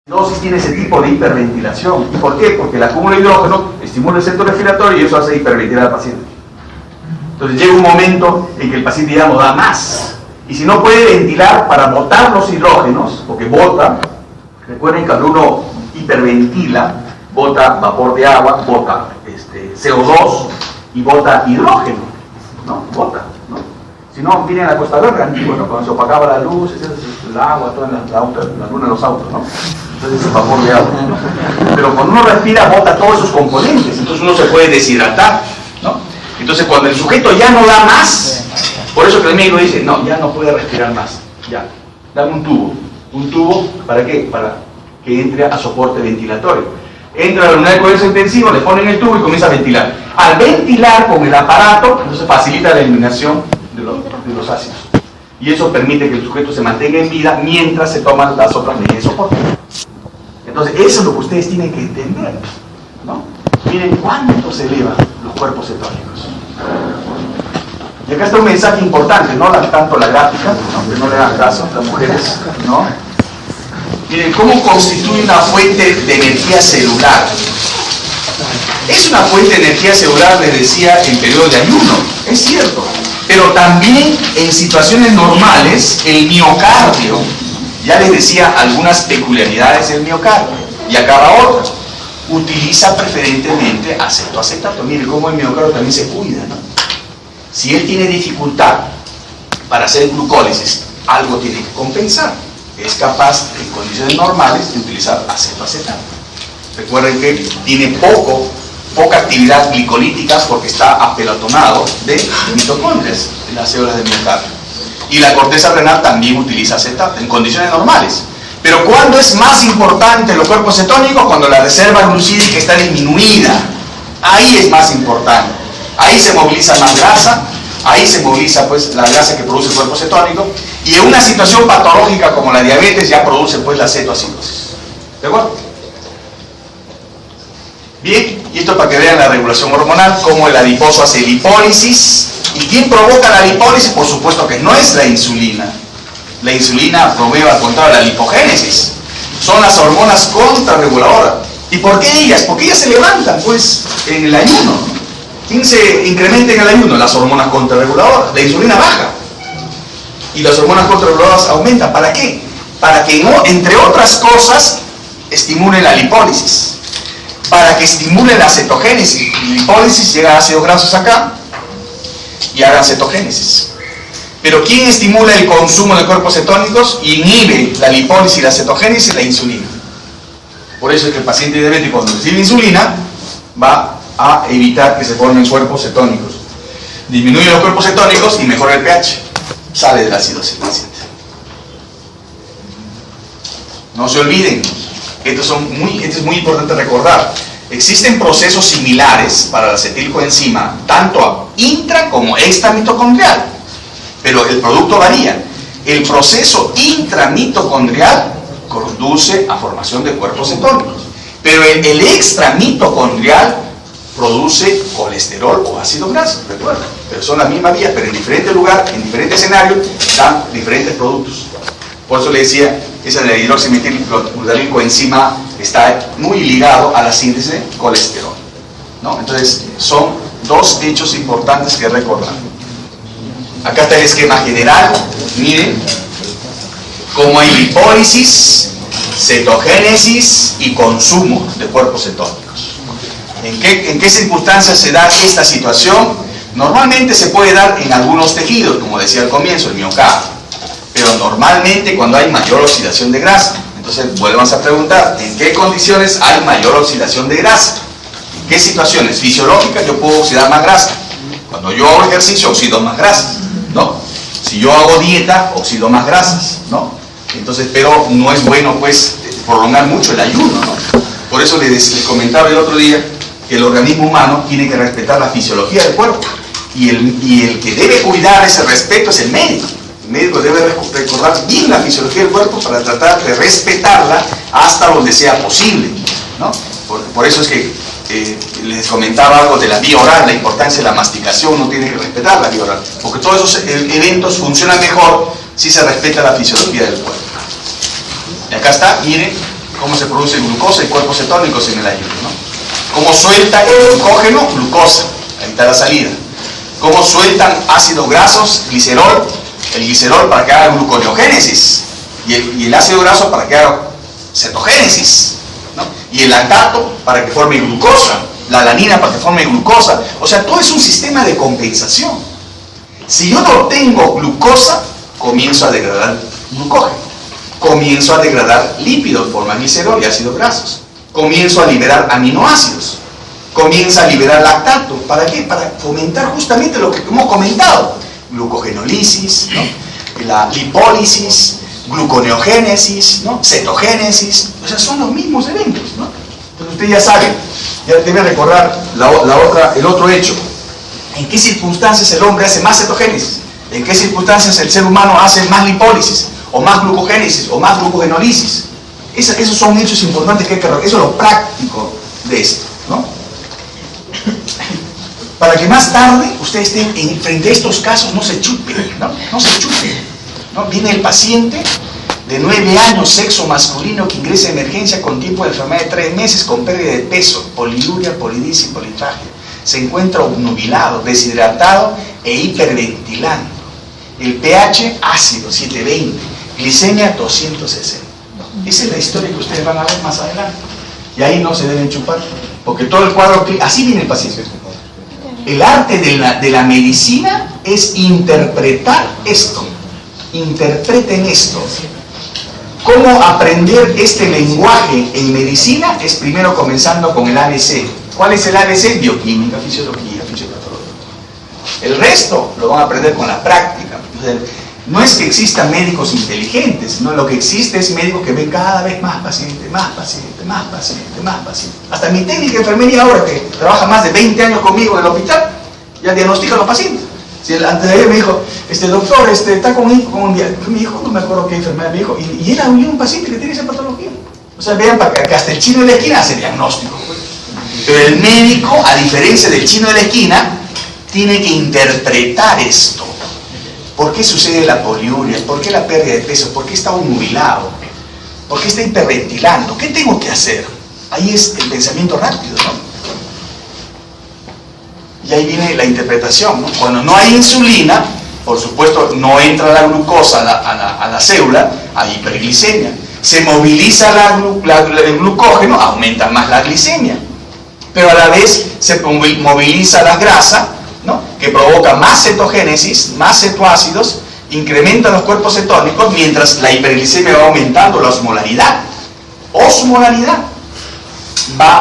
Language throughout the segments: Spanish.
Dosis tiene ese tipo de hiperventilación. ¿Y por qué? Porque el acúmulo de hidrógeno estimula el centro respiratorio y eso hace hiperventilar al paciente. Entonces llega un momento en que el paciente ya no da más. Y si no puede ventilar para botar los hidrógenos, porque bota, recuerden que cuando uno hiperventila, bota vapor de agua, bota CO2 y bota hidrógeno, ¿no? Bota, ¿no? Si no, miren la Costa Verde antigua, ¿no? Cuando se opacaba la luz, el agua, toda la luna de los autos, ¿no? Entonces es vapor de agua, ¿no? Pero cuando uno respira, bota todos esos componentes, entonces uno se puede deshidratar, ¿no? Entonces cuando el sujeto ya no da más, por eso que el médico dice, no, ya no puede respirar más, ya, dame un tubo, ¿para qué? Para que entre a soporte ventilatorio. Entra a la unidad de cuidado intensivo, le ponen el tubo y comienza a ventilar. Al ventilar con el aparato, entonces facilita la eliminación de los ácidos. Y eso permite que el sujeto se mantenga en vida mientras se toman las otras medidas de soporte. Entonces, eso es lo que ustedes tienen que entender, ¿no? Miren cuánto se elevan los cuerpos cetónicos. Y acá está un mensaje importante, no tanto la gráfica, aunque no le hagan caso a las mujeres, ¿no? Miren, ¿cómo constituye una fuente de energía celular? Es una fuente de energía celular, les decía, en periodo de ayuno, es cierto. Pero también en situaciones normales, el miocardio, ya les decía algunas peculiaridades del miocardio, y acá va otra, utiliza preferentemente acetoacetato. Miren cómo el miocardio también se cuida, ¿no? Si él tiene dificultad para hacer glucólisis, algo tiene que compensar. Es capaz, en condiciones normales, de utilizar acetoacetato. Recuerden que tiene poca actividad glicolítica porque está apelotonado de mitocondrias en las células del miocardio. Y la corteza renal también utiliza acetato en condiciones normales. Pero ¿cuándo es más importante los cuerpos cetónicos? Cuando la reserva glucídica está disminuida. Ahí es más importante. Ahí se moviliza más grasa, ahí se moviliza pues la grasa que produce el cuerpo cetónico, y en una situación patológica como la diabetes ya produce pues la cetoacidosis. ¿De acuerdo? Bien, y esto para que vean la regulación hormonal, cómo el adiposo hace lipólisis. ¿Y quién provoca la lipólisis? Por supuesto que no es la insulina. La insulina promueve al contrario la lipogénesis. Son las hormonas contrarreguladoras. ¿Y por qué ellas? Porque ellas se levantan pues en el ayuno. ¿Quién se incrementa en el ayuno? Las hormonas contrarreguladoras. La insulina baja y las hormonas contrarreguladoras aumentan. ¿Para qué? Para que, entre otras cosas, estimulen la lipólisis, para que estimulen la cetogénesis. Lipólisis, llega a ácidos grasos acá y hagan cetogénesis. Pero ¿quién estimula el consumo de cuerpos cetónicos y inhibe la lipólisis y la cetogénesis? La insulina. Por eso es que el paciente diabético, cuando recibe insulina, va a evitar que se formen cuerpos cetónicos. Disminuye los cuerpos cetónicos y mejora el pH. Sale de la acidosis el paciente. No se olviden, esto es muy importante recordar. Existen procesos similares para la acetilcoenzima, tanto intra como extramitocondrial, pero el producto varía. El proceso intramitocondrial conduce a formación de cuerpos cetónicos, pero el extramitocondrial produce colesterol o ácido graso, recuerda, pero son la misma vía, pero en diferente lugar, en diferente escenario, dan diferentes productos. Por eso le decía, esa de la hidroximetilglutarilcoenzima está muy ligado a la síntesis de colesterol, ¿no? Entonces, son dos hechos importantes que recordar. Acá está el esquema general, miren, cómo hay lipólisis, cetogénesis y consumo de cuerpos cetónicos. ¿En qué circunstancias se da esta situación? Normalmente se puede dar en algunos tejidos, como decía al comienzo, el miocardio, pero normalmente cuando hay mayor oxidación de grasa. Entonces volvemos a preguntar, ¿en qué condiciones hay mayor oxidación de grasa? ¿En qué situaciones fisiológicas yo puedo oxidar más grasa? Cuando yo hago ejercicio oxido más grasas, ¿no? Si yo hago dieta oxido más grasas, ¿no? Entonces, pero no es bueno pues prolongar mucho el ayuno, ¿no? Por eso les comentaba el otro día que el organismo humano tiene que respetar la fisiología del cuerpo, y el que debe cuidar ese respeto es el médico. El médico debe recordar bien la fisiología del cuerpo para tratar de respetarla hasta donde sea posible, ¿no? Por eso es que les comentaba algo de la vía oral, la importancia de la masticación. Uno tiene que respetar la vía oral, porque todos esos eventos funcionan mejor si se respeta la fisiología del cuerpo. Y acá está, miren, cómo se produce glucosa y cuerpos cetónicos en el ayuno, ¿no? Cómo suelta el glucógeno, glucosa, ahí está la salida. Cómo sueltan ácidos grasos, glicerol, el glicerol para que haga gluconeogénesis y el ácido graso para que haga cetogénesis, ¿no? Y el lactato para que forme glucosa, la alanina para que forme glucosa. O sea, todo es un sistema de compensación. Si yo no tengo glucosa, comienzo a degradar glucógeno, comienzo a degradar lípidos, forma glicerol y ácidos grasos, comienzo a liberar aminoácidos, comienza a liberar lactato. ¿Para qué? Para fomentar justamente lo que hemos comentado: glucogenólisis, ¿no? La lipólisis, gluconeogénesis, ¿no? Cetogénesis. O sea, son los mismos eventos, ¿no? Entonces ustedes ya saben, ya deben recordar el otro hecho. ¿En qué circunstancias el hombre hace más cetogénesis? ¿En qué circunstancias el ser humano hace más lipólisis, o más glucogénesis, o más glucogenólisis? Esos son hechos importantes que hay que recordar. Eso es lo práctico de esto, ¿no? Para que más tarde ustedes estén frente a estos casos, no se chupen, ¿no? No se chupen, ¿no? Viene el paciente de 9 años, sexo masculino, que ingresa a emergencia con tiempo de enfermedad de 3 meses, con pérdida de peso, poliuria, polidis y politragia. Se encuentra obnubilado, deshidratado e hiperventilando. El pH ácido, 720, glicemia 260. Esa es la historia que ustedes van a ver más adelante. Y ahí no se deben chupar, porque todo el cuadro, así viene el paciente. El arte de la medicina es interpretar esto. Interpreten esto. ¿Cómo aprender este lenguaje en medicina? Es primero comenzando con el ABC. ¿Cuál es el ABC? Bioquímica, fisiología, fisiopatología. El resto lo van a aprender con la práctica. No es que existan médicos inteligentes, no, lo que existe es médicos que ven cada vez más pacientes, más pacientes, más pacientes, más pacientes. Hasta mi técnica de enfermería ahora, que trabaja más de 20 años conmigo en el hospital, ya diagnostica a los pacientes. Si antes de ayer me dijo, doctor, está con un día, me dijo, no me acuerdo qué enfermedad me dijo, y era un paciente que tenía esa patología. O sea, vean que hasta el chino de la esquina hace diagnóstico. Pero el médico, a diferencia del chino de la esquina, tiene que interpretar esto. ¿Por qué sucede la poliuria? ¿Por qué la pérdida de peso? ¿Por qué está obnubilado? ¿Por qué está hiperventilando? ¿Qué tengo que hacer? Ahí es el pensamiento rápido, ¿no? Y ahí viene la interpretación, ¿no? Cuando no hay insulina, por supuesto, no entra la glucosa a la célula, hay hiperglicemia. Se moviliza el glucógeno, aumenta más la glicemia. Pero a la vez se moviliza la grasa, ¿no? Que provoca más cetogénesis, más cetoácidos, incrementa los cuerpos cetónicos, mientras la hiperglicemia va aumentando la osmolaridad. Osmolaridad.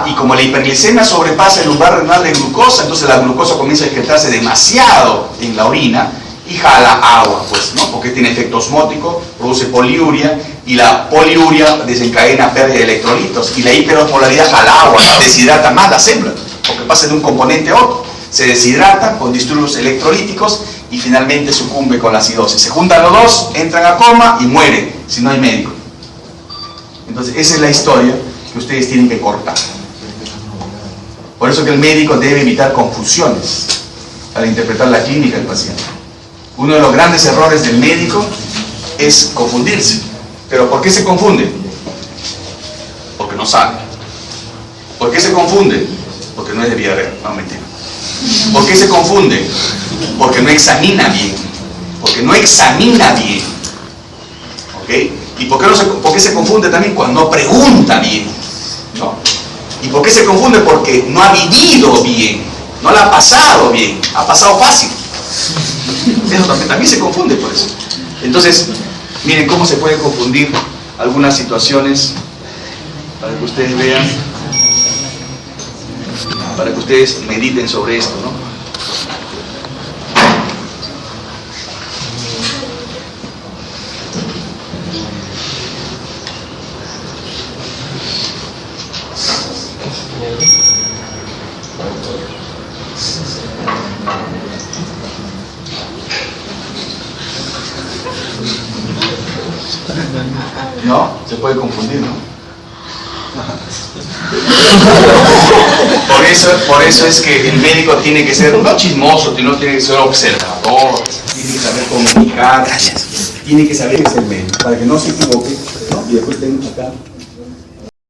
Y como la hiperglicemia sobrepasa el umbral renal de glucosa, entonces la glucosa comienza a excretarse demasiado en la orina y jala agua, pues, ¿no? Porque tiene efecto osmótico, produce poliuria, y la poliuria desencadena pérdida de electrolitos, y la hiperosmolaridad jala agua, deshidrata más la célula, porque pasa de un componente a otro. Se deshidrata con disturbios electrolíticos y finalmente sucumbe con la acidosis. Se juntan los dos, entran a coma y mueren si no hay médico. Entonces esa es la historia que ustedes tienen que cortar. Por eso que el médico debe evitar confusiones para interpretar la clínica del paciente. Uno de los grandes errores del médico es confundirse. ¿Pero por qué se confunde? Porque no sabe. ¿Por qué se confunde? Porque no es de vida real, no, mentira. ¿Por qué se confunde? Porque no examina bien. Porque no examina bien. ¿Ok? ¿Y por qué se confunde también cuando no pregunta bien? ¿No? ¿Y por qué se confunde? Porque no ha vivido bien. No la ha pasado bien. Ha pasado fácil. Eso también se confunde por eso. Entonces, miren cómo se pueden confundir algunas situaciones para que ustedes vean, para que ustedes mediten sobre esto, ¿no? ¿No? Se puede confundir, ¿no? Por eso es que el médico tiene que ser, no chismoso, tiene que ser observador, tiene que saber comunicar, tiene que saber que es el médico, para que no se equivoque, ¿no? Y después tenemos acá